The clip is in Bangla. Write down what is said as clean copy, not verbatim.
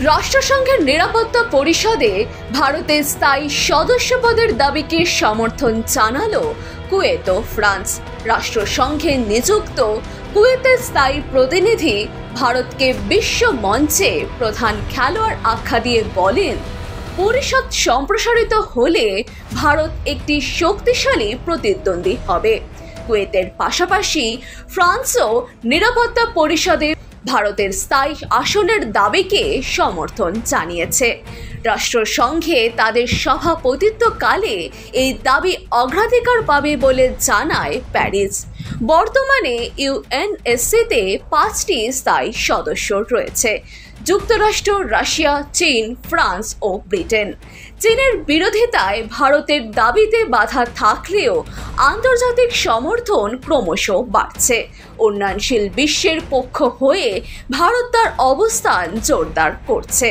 রাষ্ট্রসংঘের নিরাপত্তা পরিষদে ভারতের স্থায়ী সদস্যপদের দাবিকে সমর্থন জানালো কুয়েত ও ফ্রান্স। রাষ্ট্রসংঘে নিযুক্ত কুয়েতের স্থায়ী প্রতিনিধি ভারতকে বিশ্ব মঞ্চে প্রধান খেলোয়াড় আখ্যা দিয়ে বলেন, পরিষদ সম্প্রসারিত হলে ভারত একটি শক্তিশালী প্রতিদ্বন্দ্বী হবে। কুয়েতের পাশাপাশি ফ্রান্সও নিরাপত্তা পরিষদে ভারতের স্থায়ী আসনের দাবিকে সমর্থন জানিয়েছে। রাষ্ট্রসংঘে তাদের সভাপতিত্বকালে এই দাবি অগ্রাধিকার পাবে বলে জানায় প্যারিস। বর্তমানে ইউএনএসসিতে 5টি স্থায়ী সদস্য রয়েছে: যুক্তরাষ্ট্র, রাশিয়া, চীন, ফ্রান্স ও ব্রিটেন। চীনের বিরোধিতায় ভারতের দাবিতে বাধা থাকলেও আন্তর্জাতিক সমর্থন ক্রমশ বাড়ছে। উন্নয়নশীল বিশ্বের পক্ষ হয়ে ভারত তার অবস্থান জোরদার করছে।